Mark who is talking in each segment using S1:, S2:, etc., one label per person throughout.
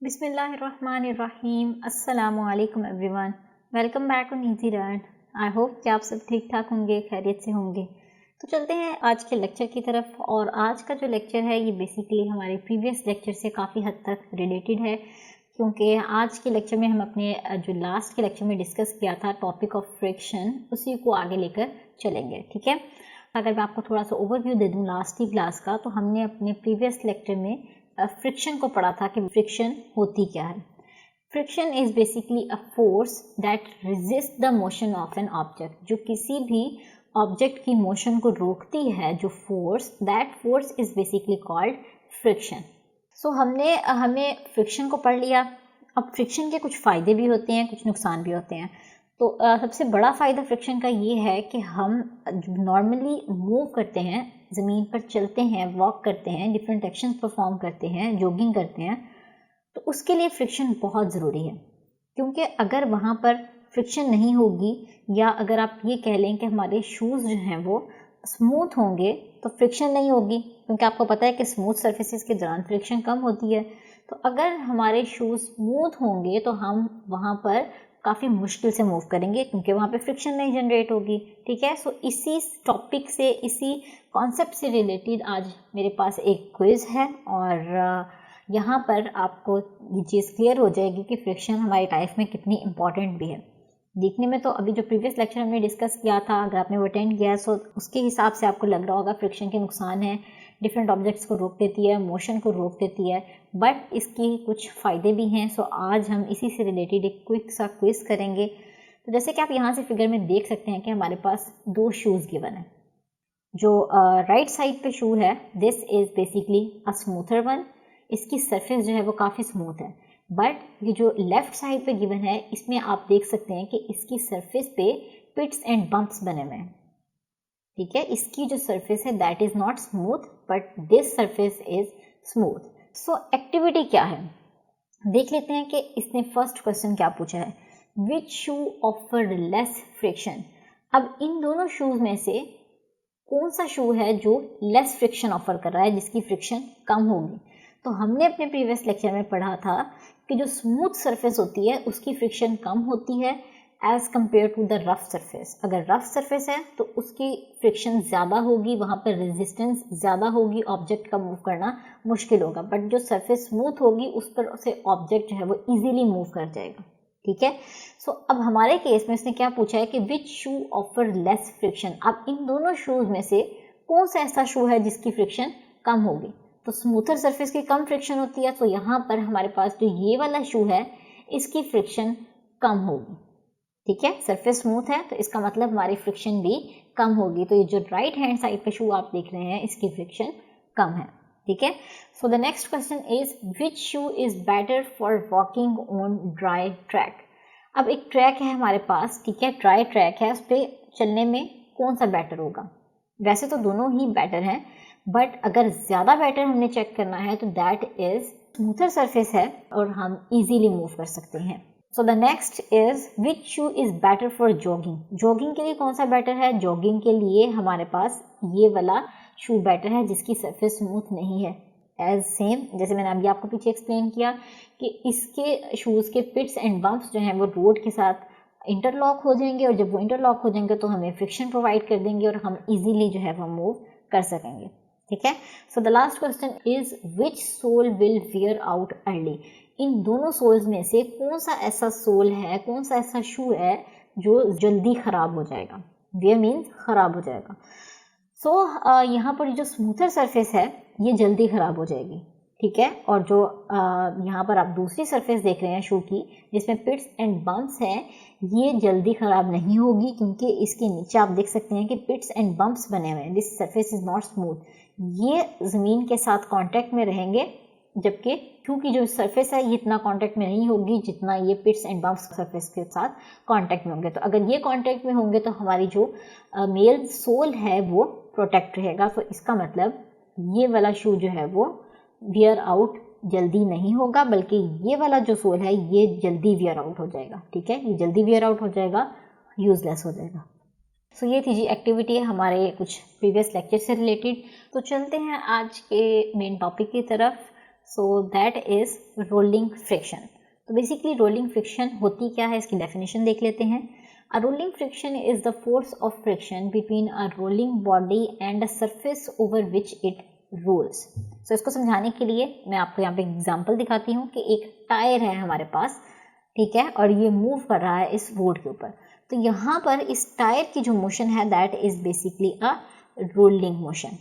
S1: बिस्मिल्लाहिर्रहमानिर्रहीम। अस्सलामु अलैकुम everyone, welcome back on easy learn. I hope कि आप सब ठीक ठाक होंगे, खैरियत से होंगे। तो चलते हैं आज के लेक्चर की तरफ। और आज का जो लेक्चर है ये बेसिकली हमारे प्रीवियस लेक्चर से काफ़ी हद तक रिलेटेड है, क्योंकि आज के लेक्चर में हम अपने जो लास्ट के लेक्चर में डिस्कस किया था टॉपिक ऑफ फ्रिक्शन, उसी को आगे लेकर चलेंगे। ठीक है, अगर मैं आपको थोड़ा सा ओवरव्यू दे दूँ लास्ट की क्लास का, तो हमने अपने प्रीवियस लेक्चर में फ्रिक्शन को पढ़ा था कि फ्रिक्शन होती क्या है। Friction is basically a force that resist the motion of an object, जो किसी भी ऑब्जेक्ट की मोशन को रोकती है, जो force, that force is basically called friction. So हमें फ्रिक्शन को पढ़ लिया। अब फ्रिक्शन के कुछ फ़ायदे भी होते हैं, कुछ नुकसान भी होते हैं। तो सबसे बड़ा फ़ायदा फ्रिक्शन का ये है कि हम नॉर्मली मूव करते हैं, ज़मीन पर चलते हैं, वॉक करते हैं, डिफरेंट एक्शंस परफॉर्म करते हैं, जॉगिंग करते हैं, तो उसके लिए फ्रिक्शन बहुत ज़रूरी है। क्योंकि अगर वहाँ पर फ्रिक्शन नहीं होगी, या अगर आप ये कह लें कि हमारे शूज़ जो हैं वो स्मूथ होंगे, तो फ्रिक्शन नहीं होगी, क्योंकि आपको पता है कि स्मूथ सर्फेसिस के दौरान फ्रिक्शन कम होती है। तो अगर हमारे शूज़ स्मूथ होंगे तो हम वहाँ पर काफ़ी मुश्किल से मूव करेंगे, क्योंकि वहाँ पे फ्रिक्शन नहीं जनरेट होगी। ठीक है, सो इसी टॉपिक से, इसी कॉन्सेप्ट से रिलेटेड आज मेरे पास एक क्विज़ है, और यहाँ पर आपको ये चीज़ क्लियर हो जाएगी कि फ्रिक्शन हमारी लाइफ में कितनी इम्पॉर्टेंट भी है। देखने में तो अभी जो प्रीवियस लेक्चर हमने डिस्कस किया था, अगर आपने वो अटेंड किया है, सो उसके हिसाब से आपको लग रहा होगा फ्रिक्शन के नुकसान है, डिफरेंट ऑब्जेक्ट्स को रोक देती है, मोशन को रोक देती है, बट इसकी कुछ फ़ायदे भी हैं। सो आज हम इसी से रिलेटेड एक क्विक सा क्विज करेंगे। तो जैसे कि आप यहाँ से फिगर में देख सकते हैं कि हमारे पास दो शूज़ गिवन है। जो राइट साइड पे शू है, this is basically a smoother one, इसकी सरफेस जो है वो काफ़ी स्मूथ है। बट ये जो लेफ्ट साइड पे गिवन है, इसमें आप देख सकते हैं कि इसकी सरफेस पे पिट्स एंड बम्प्स बने हुए हैं। ठीक है, इसकी जो सरफेस है that is not smooth, but this surface is smooth. So activity क्या है, देख लेते हैं कि इसने फर्स्ट क्वेश्चन क्या पूछा है, विच शू ऑफर्ड लेस फ्रिक्शन। अब इन दोनों शूज में से कौन सा शू है जो लेस फ्रिक्शन ऑफर कर रहा है, जिसकी फ्रिक्शन कम होगी। तो हमने अपने प्रीवियस लेक्चर में पढ़ा था कि जो स्मूथ सरफेस होती है उसकी फ्रिक्शन कम होती है as compare to the rough surface. अगर रफ सरफेस है तो उसकी फ्रिक्शन ज़्यादा होगी, वहाँ पर रेजिस्टेंस ज़्यादा होगी, ऑब्जेक्ट का मूव करना मुश्किल होगा। बट जो सरफेस स्मूथ होगी उस पर से ऑब्जेक्ट जो है वो ईजिली मूव कर जाएगा। ठीक है, सो अब हमारे केस में इसने क्या पूछा है कि विच शू ऑफर लेस फ्रिक्शन। अब इन दोनों शूज में से कौन सा ऐसा शू है जिसकी फ्रिक्शन कम होगी। तो स्मूथर सरफेस की कम फ्रिक्शन होती है, तो यहाँ पर हमारे पास जो ये वाला शू है इसकी फ्रिक्शन कम होगी। ठीक है, सरफेस स्मूथ है तो इसका मतलब हमारी फ्रिक्शन भी कम होगी। तो ये जो राइट हैंड साइड पे शू आप देख रहे हैं इसकी फ्रिक्शन कम है। ठीक है, so the next question is which shoe is better for walking on dry track. अब एक ट्रैक है हमारे पास, ठीक है, ड्राई ट्रैक है, उस पर चलने में कौन सा बेटर होगा। वैसे तो दोनों ही बेटर हैं, बट अगर ज़्यादा बेटर हमने चेक करना है तो दैट इज स्मूथर सरफेस है और हम इजीली मूव कर सकते हैं। सो the next is which shoe is better for jogging. Jogging के लिए कौन सा बेटर है, जॉगिंग के लिए हमारे पास ये वाला शू बेटर है जिसकी सरफेस स्मूथ नहीं है। एज सेम जैसे मैंने अभी आपको पीछे एक्सप्लेन किया कि इसके शूज़ के पिट्स एंड बम्प्स जो हैं वो रोड के साथ इंटरलॉक हो जाएंगे, और जब वो इंटरलॉक हो जाएंगे तो हमें फ्रिक्शन प्रोवाइड कर देंगे और हम इजीली जो है वो मूव कर सकेंगे। ठीक है, so the last question is which sole will wear out early. इन दोनों सोल्स में से कौन सा ऐसा सोल है, कौन सा ऐसा शू है जो जल्दी खराब हो जाएगा। वियर मीन्स खराब हो जाएगा। सो यहाँ पर जो स्मूथर सरफेस है ये जल्दी खराब हो जाएगी। ठीक है, और जो यहाँ पर आप दूसरी सरफेस देख रहे हैं शू की जिसमें पिट्स एंड बम्प्स हैं, ये जल्दी खराब नहीं होगी, क्योंकि इसके नीचे आप देख सकते हैं कि पिट्स एंड बम्प्स बने हुए हैं। This surface is not smooth, ये ज़मीन के साथ कांटेक्ट में रहेंगे, जबकि शू की जो सरफेस है ये इतना कांटेक्ट में नहीं होगी जितना ये पिट्स एंड बम्प्स सरफेस के साथ कांटेक्ट में होंगे। तो अगर ये कांटेक्ट में होंगे तो हमारी जो मेल सोल है वो प्रोटेक्ट रहेगा। तो इसका मतलब ये वाला शू जो है वो वियर आउट जल्दी नहीं होगा, बल्कि ये वाला जो सोल है ये जल्दी वियर आउट हो जाएगा। ठीक है, ये जल्दी वियर आउट हो जाएगा, यूजलेस हो जाएगा। सो ये थी जी एक्टिविटी है हमारे कुछ प्रीवियस लेक्चर से रिलेटेड। तो चलते हैं आज के मेन टॉपिक की तरफ। So that is rolling friction. तो बेसिकली रोलिंग फ्रिक्शन होती क्या है, इसकी डेफिनेशन देख लेते हैं। A rolling friction is the force of friction between a rolling body and a surface over which it rolls. So इसको समझाने के लिए मैं आपको यहाँ पे एग्जांपल दिखाती हूँ कि एक टायर है हमारे पास, ठीक है, और ये मूव कर रहा है इस रोड के ऊपर। तो यहाँ पर इस टायर की जो मोशन है that is basically a rolling motion.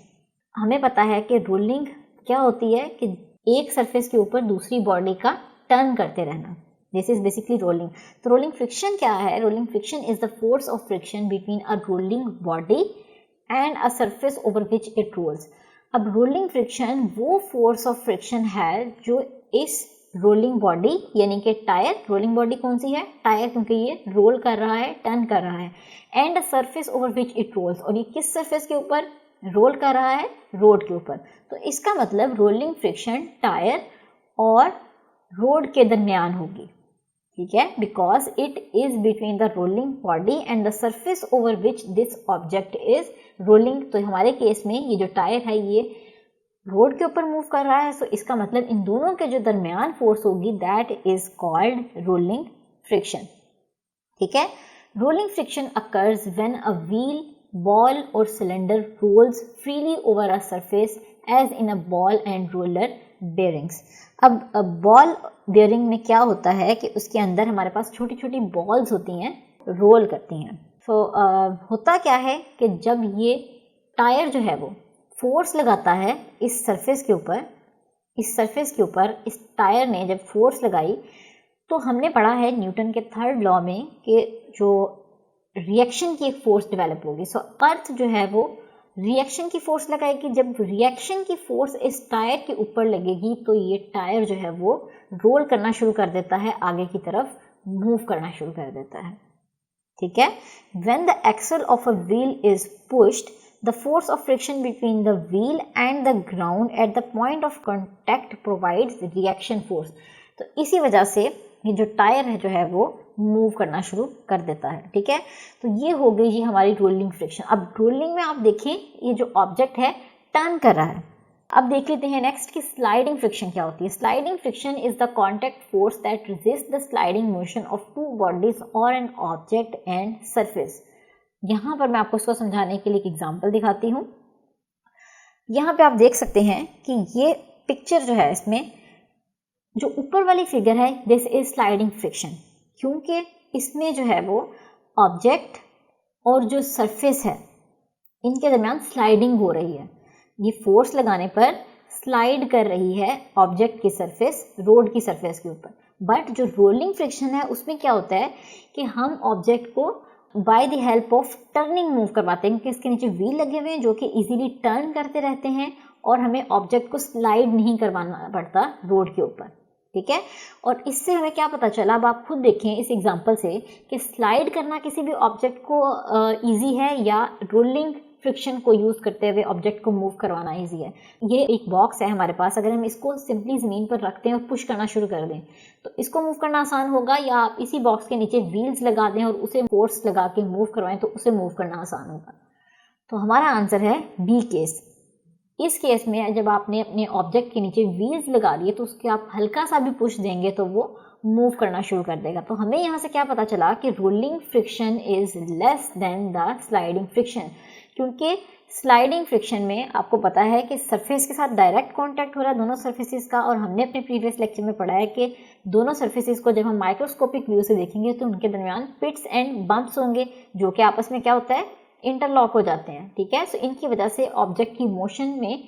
S1: हमें पता है कि रोलिंग क्या होती है कि एक सरफेस के ऊपर दूसरी बॉडी का टर्न करते रहना। This is basically rolling. तो रोलिंग फ्रिक्शन क्या है? Rolling friction is the force of friction between a rolling body and a surface over which it rolls. अब रोलिंग फ्रिक्शन वो फोर्स ऑफ फ्रिक्शन है जो इस रोलिंग बॉडी यानी कि टायर, रोलिंग बॉडी कौन सी है? टायर, क्योंकि ये रोल कर रहा है, टर्न कर रहा है, and a surface over which it rolls, और ये किस सरफेस के ऊपर रोल कर रहा है? रोड के ऊपर। तो इसका मतलब रोलिंग फ्रिक्शन टायर और रोड के दरमियान होगी, ठीक है, because it is between the rolling body and the surface over which this object is rolling. तो हमारे केस में ये जो टायर है ये रोड के ऊपर मूव कर रहा है, सो इसका मतलब इन दोनों के जो दरमियान फोर्स होगी that is called rolling friction, ठीक है। Rolling friction occurs when a wheel, ball और cylinder rolls freely over a surface as in a ball and roller bearings. अब बॉल बेयरिंग में क्या होता है कि उसके अंदर हमारे पास छोटी छोटी बॉल्स होती हैं, रोल करती हैं। तो होता क्या है कि जब ये टायर जो है वो फोर्स लगाता है इस सरफेस के ऊपर, इस टायर ने जब फोर्स लगाई तो हमने पढ़ा है न्यूटन के थर्ड लॉ में कि जो रिएक्शन की एक फोर्स डेवलप होगी। सो अर्थ जो है वो रिएक्शन की फोर्स लगाएगी। जब रिएक्शन की फोर्स इस टायर के ऊपर लगेगी तो ये टायर जो है वो रोल करना शुरू कर देता है, आगे की तरफ मूव करना शुरू कर देता है, ठीक है। When the axle of a wheel is pushed, the force of friction between the wheel and the ground at the point of contact provides reaction force. तो इसी वजह से ये जो टायर है जो है वो मूव करना शुरू कर देता है, ठीक है। तो ये हो गई जी हमारी रोलिंग फ्रिक्शन। अब रोलिंग में आप देखें ये जो ऑब्जेक्ट है टर्न कर रहा है। अब देख लेते हैं नेक्स्ट कि स्लाइडिंग फ्रिक्शन क्या होती है। Sliding friction is the contact force that resist the sliding motion of two bodies और एन ऑब्जेक्ट एंड सरफेस। यहाँ पर मैं आपको इसको समझाने के लिए एक एग्जांपल दिखाती हूँ। यहाँ पे आप देख सकते हैं कि ये पिक्चर जो है इसमें जो ऊपर वाली फिगर है दिस इज स्लाइडिंग फ्रिक्शन, क्योंकि इसमें जो है वो ऑब्जेक्ट और जो सरफेस है इनके दरमियान स्लाइडिंग हो रही है। ये फोर्स लगाने पर स्लाइड कर रही है ऑब्जेक्ट की सरफेस रोड की सरफेस के ऊपर। बट जो रोलिंग फ्रिक्शन है उसमें क्या होता है कि हम ऑब्जेक्ट को by the help of turning move करवाते हैं, क्योंकि इसके नीचे व्हील लगे हुए हैं जो कि इजीली टर्न करते रहते हैं और हमें ऑब्जेक्ट को स्लाइड नहीं करवाना पड़ता रोड के ऊपर, ठीक है। और इससे हमें क्या पता चला, अब आप खुद देखें इस एग्जांपल से कि स्लाइड करना किसी भी ऑब्जेक्ट को इजी है या रोलिंग फ्रिक्शन को यूज करते हुए ऑब्जेक्ट को मूव करवाना इजी है। ये एक बॉक्स है हमारे पास, अगर हम इसको सिंपली जमीन पर रखते हैं और पुश करना शुरू कर दें तो इसको मूव करना आसान होगा, या आप इसी बॉक्स के नीचे व्हील्स लगा दें और उसे फोर्स लगा के मूव करवाएं तो उसे मूव करना आसान होगा। तो हमारा आंसर है बी केस। इस केस में जब आपने अपने ऑब्जेक्ट के नीचे व्हील्स लगा दिए तो उसके आप हल्का सा भी पुश देंगे तो वो मूव करना शुरू कर देगा। तो हमें यहाँ से क्या पता चला कि rolling friction is less than the sliding friction, क्योंकि स्लाइडिंग फ्रिक्शन में आपको पता है कि सरफेस के साथ डायरेक्ट कांटेक्ट हो रहा है दोनों सरफेसेस का, और हमने अपने प्रीवियस लेक्चर में पढ़ा है कि दोनों सरफेसेस को जब हम माइक्रोस्कोपिक व्यू से देखेंगे तो उनके दरमियान पिट्स एंड बम्प्स होंगे जो कि आपस में क्या होता है, इंटरलॉक हो जाते हैं, ठीक है। सो इनकी वजह से ऑब्जेक्ट की मोशन में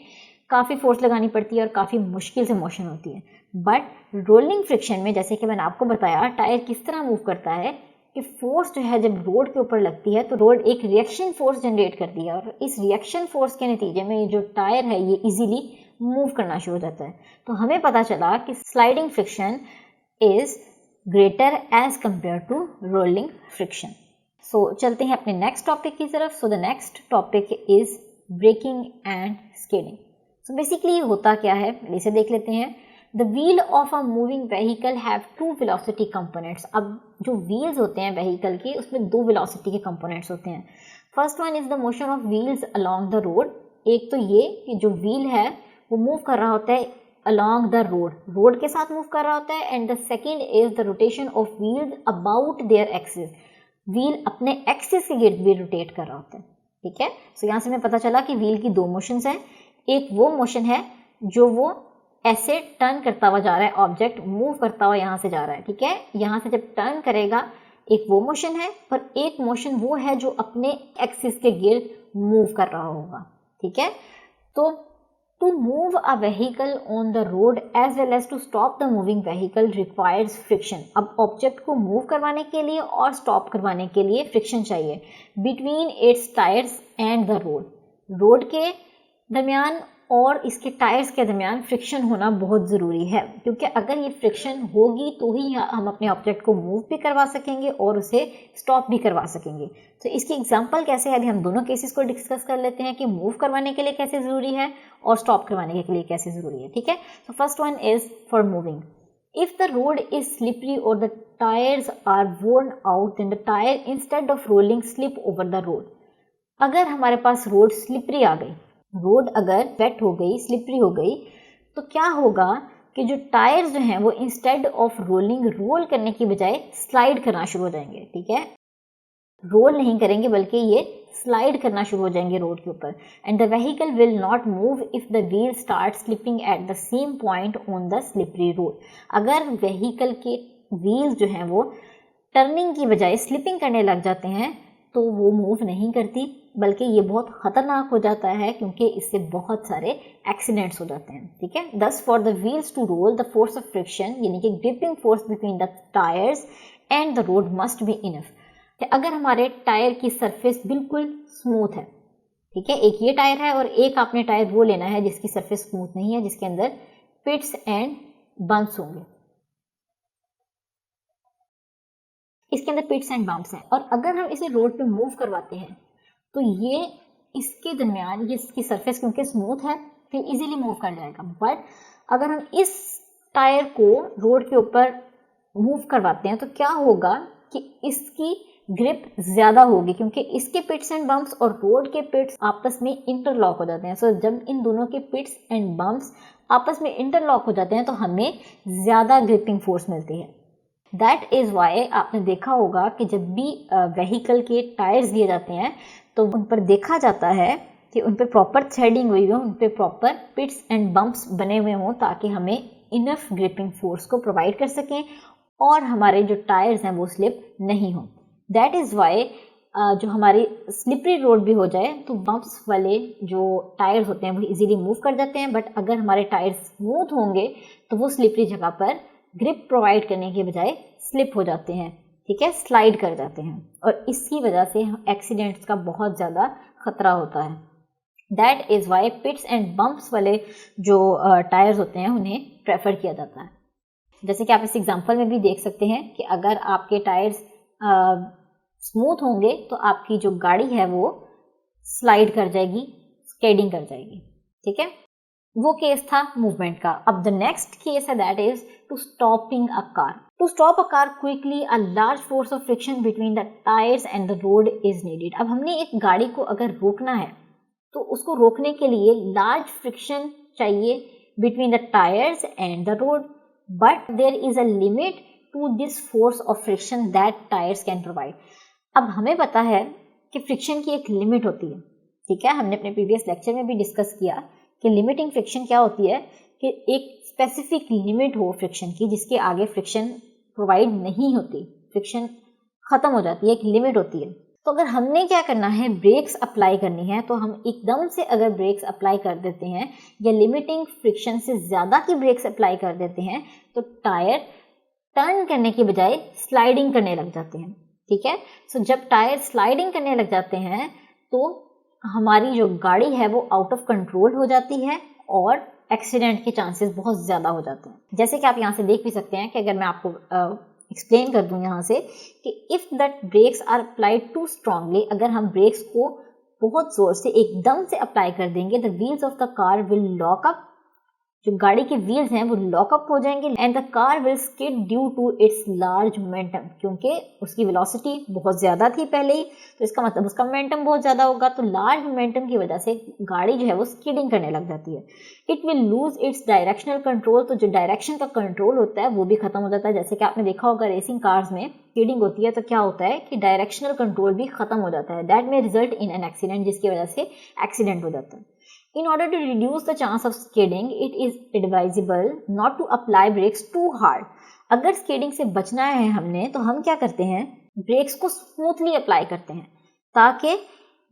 S1: काफ़ी फोर्स लगानी पड़ती है और काफ़ी मुश्किल से मोशन होती है। बट रोलिंग फ्रिक्शन में जैसे कि मैंने आपको बताया टायर किस तरह मूव करता है कि फोर्स जो है जब रोड के ऊपर लगती है तो रोड एक रिएक्शन फोर्स जनरेट करती है और इस रिएक्शन फोर्स के नतीजे में जो टायर है ये इजीली मूव करना शुरू हो जाता है। तो हमें पता चला कि sliding friction is greater as compare to rolling friction. So चलते हैं अपने नेक्स्ट टॉपिक की तरफ। So the next topic is braking and skidding. So basically ये होता क्या है इसे देख लेते हैं। The wheel of a moving vehicle have two velocity components। अब जो wheels होते हैं vehicle के उसमें दो velocity के components होते हैं। First one is the motion of wheels along the road। एक तो ये कि जो wheel है वो move कर रहा होता है along the road के साथ मूव कर रहा होता है, and the second is the rotation of wheels about their axis, wheel अपने एक्सिस के गिर्द भी रोटेट कर रहा होता है, ठीक है। सो यहाँ से हमें पता चला कि व्हील की दो मोशंस हैं, एक वो मोशन है जो वो ऐसे टर्न करता हुआ जा रहा है, ऑब्जेक्ट मूव करता हुआ यहाँ से जा रहा है, ठीक है। यहाँ से जब टर्न करेगा एक वो मोशन है, पर एक मोशन वो है जो अपने एक्सिस के गिर्द मूव कर रहा होगा, ठीक है। तो to move a vehicle on the road as well as to stop the moving vehicle requires friction. अब ऑब्जेक्ट को मूव करवाने के लिए और स्टॉप करवाने के लिए फ्रिक्शन चाहिए between its tyres and the road के दरमियान और इसके टायर्स के दरमियान फ्रिक्शन होना बहुत ज़रूरी है, क्योंकि अगर ये फ्रिक्शन होगी तो ही हम अपने ऑब्जेक्ट को मूव भी करवा सकेंगे और उसे स्टॉप भी करवा सकेंगे। तो इसकी एग्जांपल कैसे है, अभी हम दोनों केसेस को डिस्कस कर लेते हैं कि मूव करवाने के लिए कैसे ज़रूरी है और स्टॉप करवाने के लिए कैसे ज़रूरी है, ठीक है। तो first one is for moving. If the road is slippery और the tyres are worn out then the tyre instead of rolling slip over the road. अगर हमारे पास रोड स्लिपरी आ गई, रोड अगर वेट हो गई, स्लिपरी हो गई, तो क्या होगा कि जो टायर्स जो हैं वो इंस्टेड ऑफ रोलिंग, रोल करने की बजाय स्लाइड करना शुरू हो जाएंगे, ठीक है। रोल नहीं करेंगे बल्कि ये स्लाइड करना शुरू हो जाएंगे रोड के ऊपर। And the vehicle will not move if the wheel start slipping at the same point on the slippery road. अगर व्हीकल के व्हील्स जो हैं वो टर्निंग की बजाय स्लिपिंग करने लग जाते हैं तो वो मूव नहीं करती, बल्कि ये बहुत ख़तरनाक हो जाता है क्योंकि इससे बहुत सारे एक्सीडेंट्स हो जाते हैं, ठीक है। Thus for the wheels to roll the force of friction, यानी कि gripping force between the tyres and the road must be enough. अगर हमारे टायर की सरफेस बिल्कुल स्मूथ है, ठीक है, एक ये टायर है और एक आपने टायर वो लेना है जिसकी सरफेस स्मूथ नहीं है, जिसके अंदर पिट्स एंड बम्प्स होंगे, इसके अंदर पिट्स एंड बम्प्स हैं, और अगर हम इसे रोड पे मूव करवाते हैं तो ये इसके दरमियान, ये इसकी सरफेस क्योंकि स्मूथ है तो इजीली मूव कर जाएगा। बट अगर हम इस टायर को रोड के ऊपर मूव करवाते हैं तो क्या होगा कि इसकी ग्रिप ज़्यादा होगी, क्योंकि इसके पिट्स एंड बम्प्स और रोड के पिट्स आपस में इंटरलॉक हो जाते हैं। सो जब इन दोनों के पिट्स एंड बम्प्स आपस में इंटरलॉक हो जाते हैं तो हमें ज़्यादा ग्रिपिंग फोर्स मिलती है। दैट इज़ वाई आपने देखा होगा कि जब भी व्हीकल के टायर्स दिए जाते हैं तो उन पर देखा जाता है कि उन पर प्रॉपर थ्रेडिंग हुई हो, उन पर प्रॉपर पिट्स एंड बम्प्स बने हुए हों ताकि हमें इनफ ग्रिपिंग फोर्स को प्रोवाइड कर सकें और हमारे जो टायर्स हैं वो स्लिप नहीं हों। दैट इज़ वाई जो हमारी स्लिपरी रोड भी हो जाए तो बम्प्स वाले जो टायर्स होते हैं वो इजीली मूव कर जाते हैं, बट अगर हमारे टायर्स स्मूथ होंगे तो वो स्लिपरी जगह पर ग्रिप प्रोवाइड करने के बजाय स्लिप हो जाते हैं, ठीक है, स्लाइड कर जाते हैं, और इसकी वजह से एक्सीडेंट्स का बहुत ज़्यादा खतरा होता है। That is why pits and bumps वाले जो टायर्स होते हैं उन्हें प्रेफर किया जाता है। जैसे कि आप इस एग्जांपल में भी देख सकते हैं कि अगर आपके टायर्स स्मूथ होंगे तो आपकी जो गाड़ी है वो स्लाइड कर जाएगी, स्केडिंग कर जाएगी, ठीक है। वो केस था मूवमेंट का। अब द नेक्स्ट केस है that is to stopping a car. To stop a car quickly a large force of friction between the tyres and the road is needed. अब हमने एक गाड़ी को अगर रोकना है तो उसको रोकने के लिए लार्ज फ्रिक्शन चाहिए between the tyres and the road, but there is a limit to this force of friction that tyres can provide. अब हमें पता है कि फ्रिक्शन की एक लिमिट होती है, ठीक है, हमने अपने प्रीवियस लेक्चर में भी डिस्कस किया कि लिमिटिंग फ्रिक्शन क्या होती है कि एक स्पेसिफिक लिमिट हो फ्रिक्शन की जिसके आगे फ्रिक्शन प्रोवाइड नहीं होती, फ्रिक्शन खत्म हो जाती है, एक लिमिट होती है। तो अगर हमने क्या करना है, ब्रेक्स अप्लाई करनी है, तो हम एकदम से अगर ब्रेक्स अप्लाई कर देते हैं या लिमिटिंग फ्रिक्शन से ज़्यादा की ब्रेक्स अप्लाई कर देते हैं तो टायर टर्न करने की बजाय स्लाइडिंग करने लग जाते हैं, ठीक है। सो जब टायर स्लाइडिंग करने लग जाते हैं तो हमारी जो गाड़ी है वो आउट ऑफ कंट्रोल हो जाती है और एक्सीडेंट के चांसेस बहुत ज़्यादा हो जाते हैं। जैसे कि आप यहाँ से देख भी सकते हैं कि अगर मैं आपको एक्सप्लेन कर दूँ यहाँ से कि if that brakes are applied too strongly, अगर हम ब्रेक्स को बहुत ज़ोर से एकदम से अप्लाई कर देंगे the wheels of the car will lock up जो गाड़ी के व्हील्स हैं वो लॉकअप हो जाएंगे and the car will skid due to its large momentum, क्योंकि उसकी वेलोसिटी बहुत ज़्यादा थी पहले ही, तो इसका मतलब उसका मोमेंटम बहुत ज़्यादा होगा, तो लार्ज मोमेंटम की वजह से गाड़ी जो है वो स्किडिंग करने लग जाती है। It will lose its directional control, तो जो डायरेक्शन का कंट्रोल होता है वो भी खत्म हो जाता है। जैसे कि आपने देखा होगा रेसिंग कार्स में स्किडिंग होती है तो क्या होता है कि डायरेक्शनल कंट्रोल भी खत्म हो जाता है। That may result in an accident, जिसकी वजह से एक्सीडेंट हो जाता है। In order to reduce the chance of skidding, it is advisable not to apply brakes too hard. अगर स्केडिंग से बचना है हमने तो हम क्या करते हैं, ब्रेक्स को स्मूथली अप्लाई करते हैं ताकि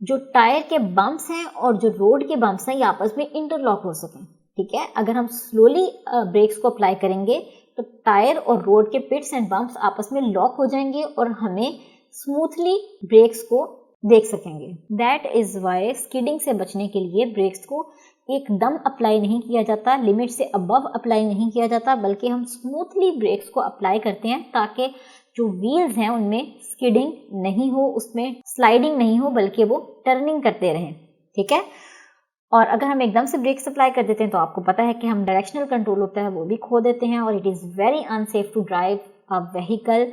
S1: जो टायर के बम्प्स हैं और जो रोड के बम्प्स हैं ये आपस में इंटरलॉक हो सकें। ठीक है, अगर हम स्लोली ब्रेक्स को अप्लाई करेंगे तो टायर और रोड के पिट्स एंड बम्प्स आपस में लॉक हो जाएंगे और हमें स्मूथली ब्रेक्स को देख सकेंगे। दैट इज वाई स्किडिंग से बचने के लिए ब्रेक्स को एकदम अप्लाई नहीं किया जाता, लिमिट से अबव अप्लाई नहीं किया जाता, बल्कि हम स्मूथली ब्रेक्स को अप्लाई करते हैं ताकि जो व्हील्स हैं उनमें स्किडिंग नहीं हो, उसमें स्लाइडिंग नहीं हो, बल्कि वो टर्निंग करते रहें। ठीक है, और अगर हम एकदम से ब्रेक्स अप्लाई कर देते हैं तो आपको पता है कि हम डायरेक्शनल कंट्रोल होता है वो भी खो देते हैं और it is very unsafe to drive a vehicle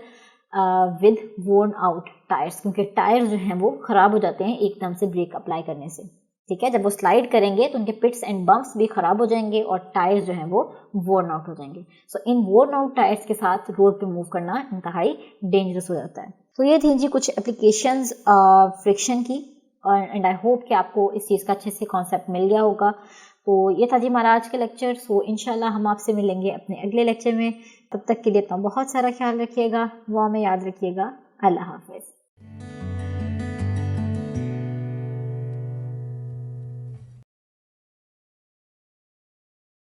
S1: with worn out tyres, क्योंकि टायर्स जो हैं वो ख़राब हो जाते हैं एकदम से ब्रेक अप्लाई करने से। ठीक है, जब वो स्लाइड करेंगे तो उनके पिट्स एंड बम्प्स भी ख़राब हो जाएंगे और टायर्स जो हैं वो वोर्न आउट हो जाएंगे। सो इन वोर्न आउट टायर्स के साथ रोड पे मूव करना इंतहाई डेंजरस हो जाता है। तो ये थी जी कुछ एप्लीकेशंस फ्रिक्शन की, एंड आई होप कि आपको इस चीज़ का अच्छे से कॉन्सेप्ट मिल गया होगा। तो ये था जी हमारा आज का लेक्चर। सो इंशाल्लाह हम आपसे मिलेंगे अपने अगले लेक्चर में। तब तक के लिए अपना बहुत सारा ख्याल रखिएगा, दुआ में याद रखिएगा। अल्लाह हाफिज़।